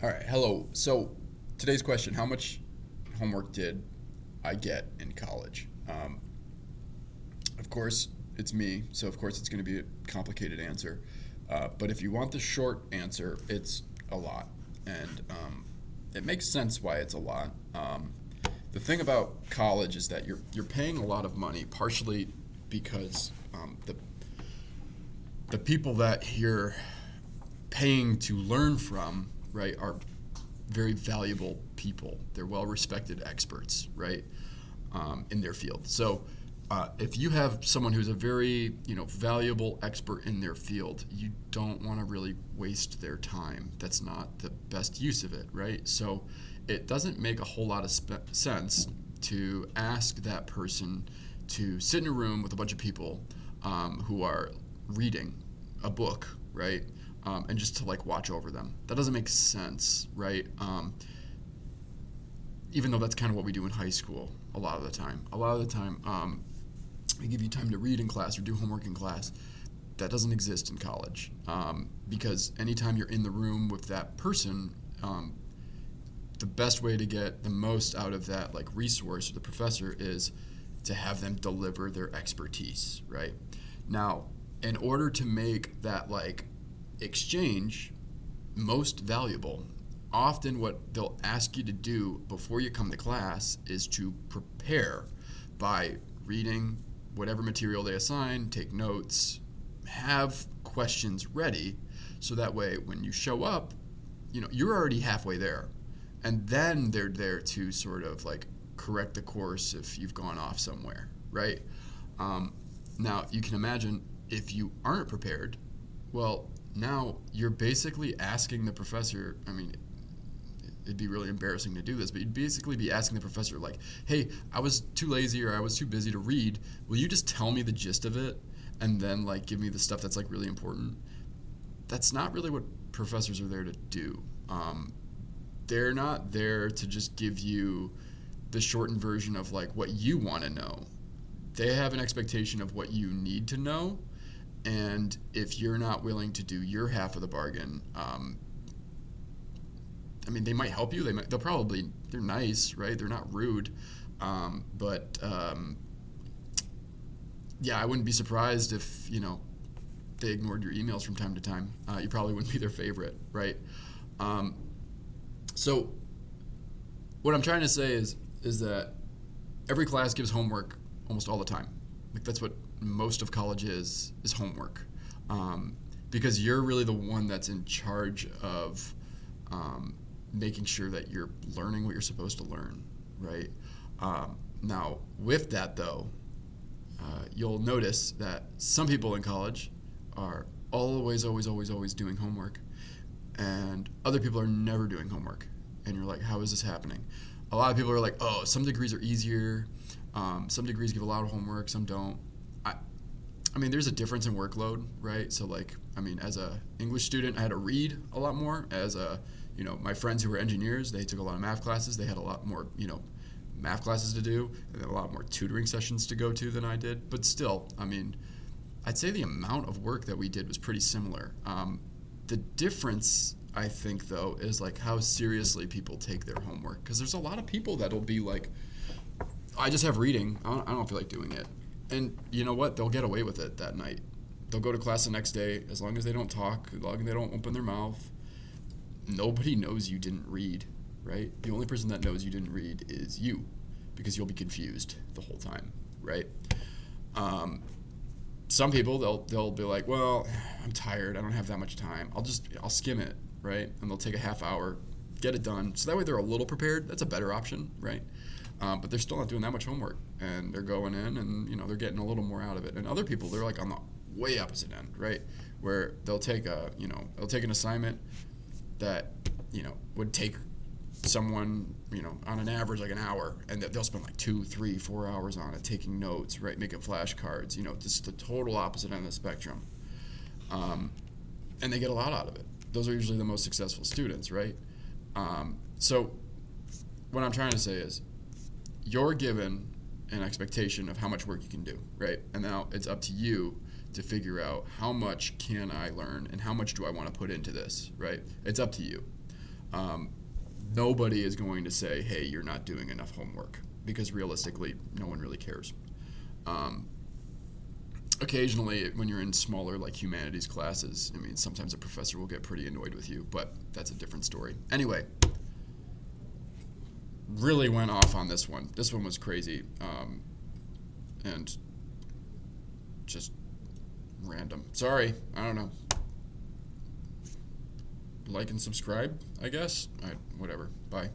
All right, hello. So today's question: how much homework did I get in college? Of course, it's me, so of course it's going to be a complicated answer. But if you want the short answer, it's a lot, and it makes sense why it's a lot. The thing about college is that you're paying a lot of money, partially because the people that you're paying to learn from, right, are very valuable people. They're well respected experts, right, in their field. So if you have someone who's a very valuable expert in their field, you don't want to really waste their time. That's not the best use of it, right? So it doesn't make a whole lot of sense to ask that person to sit in a room with a bunch of people who are reading a book, right? And just to like watch over them. That doesn't make sense, right? Even though that's kind of what we do in high school a lot of the time. A lot of the time, they give you time to read in class or do homework in class. That doesn't exist in college because anytime you're in the room with that person, the best way to get the most out of that like resource or the professor is to have them deliver their expertise, right? Now, in order to make that like exchange most valuable, often what they'll ask you to do before you come to class is to prepare by reading whatever material they assign, take notes, have questions ready, so that way when you show up, you're already halfway there. And then they're there to sort of like correct the course if you've gone off somewhere, right? Now, you can imagine if you aren't prepared, well, now you're basically asking the professor, I mean, it'd be really embarrassing to do this, but you'd basically be asking the professor, like, hey, I was too lazy or I was too busy to read. Will you just tell me the gist of it and then, like, give me the stuff that's, like, really important? That's not really what professors are there to do. They're not there to just give you the shortened version of, like, what you want to know. They have an expectation of what you need to know, and if you're not willing to do your half of the bargain, I mean, they might help you. They're nice, right? They're not rude, but yeah, I wouldn't be surprised if they ignored your emails from time to time. You probably wouldn't be their favorite, right? Um, so what I'm trying to say is that every class gives homework almost all the time. Like that's what most of college is homework, because you're really the one that's in charge of making sure that you're learning what you're supposed to learn, right? Now, with that though, you'll notice that some people in college are always, always, always, always doing homework, and other people are never doing homework. And you're like, how is this happening? A lot of people are like, oh, some degrees are easier. Some degrees give a lot of homework, some don't. I, I mean, there's a difference in workload, right? So, like, I mean, as a English student, I had to read a lot more. As my friends who were engineers, they took a lot of math classes. They had a lot more, math classes to do, and a lot more tutoring sessions to go to than I did. But still, I mean, I'd say the amount of work that we did was pretty similar. The difference, I think, though, is like how seriously people take their homework. Because there's a lot of people that'll be like, I just have reading. I don't feel like doing it. And you know what? They'll get away with it that night. They'll go to class the next day as long as they don't talk, as long as they don't open their mouth. Nobody knows you didn't read, right? The only person that knows you didn't read is you, because you'll be confused the whole time, right? Some people they'll be like, well, I'm tired. I don't have that much time. I'll skim it, right? And they'll take a half hour, get it done. So that way they're a little prepared. That's a better option, right? But they're still not doing that much homework, and they're going in, and they're getting a little more out of it. And other people, they're like on the way opposite end, right? Where they'll take an assignment that would take someone on an average like an hour, and they'll spend like 2, 3, 4 hours on it, taking notes, right, making flashcards. Just the total opposite end of the spectrum, and they get a lot out of it. Those are usually the most successful students, right? So what I'm trying to say is you're given an expectation of how much work you can do, right? And now it's up to you to figure out how much can I learn and how much do I want to put into this, right? It's up to you. Um, Nobody is going to say, hey, you're not doing enough homework, because realistically, no one really cares. Um, Occasionally, when you're in smaller, like, humanities classes, I mean, sometimes a professor will get pretty annoyed with you, but that's a different story. Anyway, really went off on this one. This one was crazy, and just random. Sorry, I don't know. Like and subscribe, I guess. Whatever. Bye.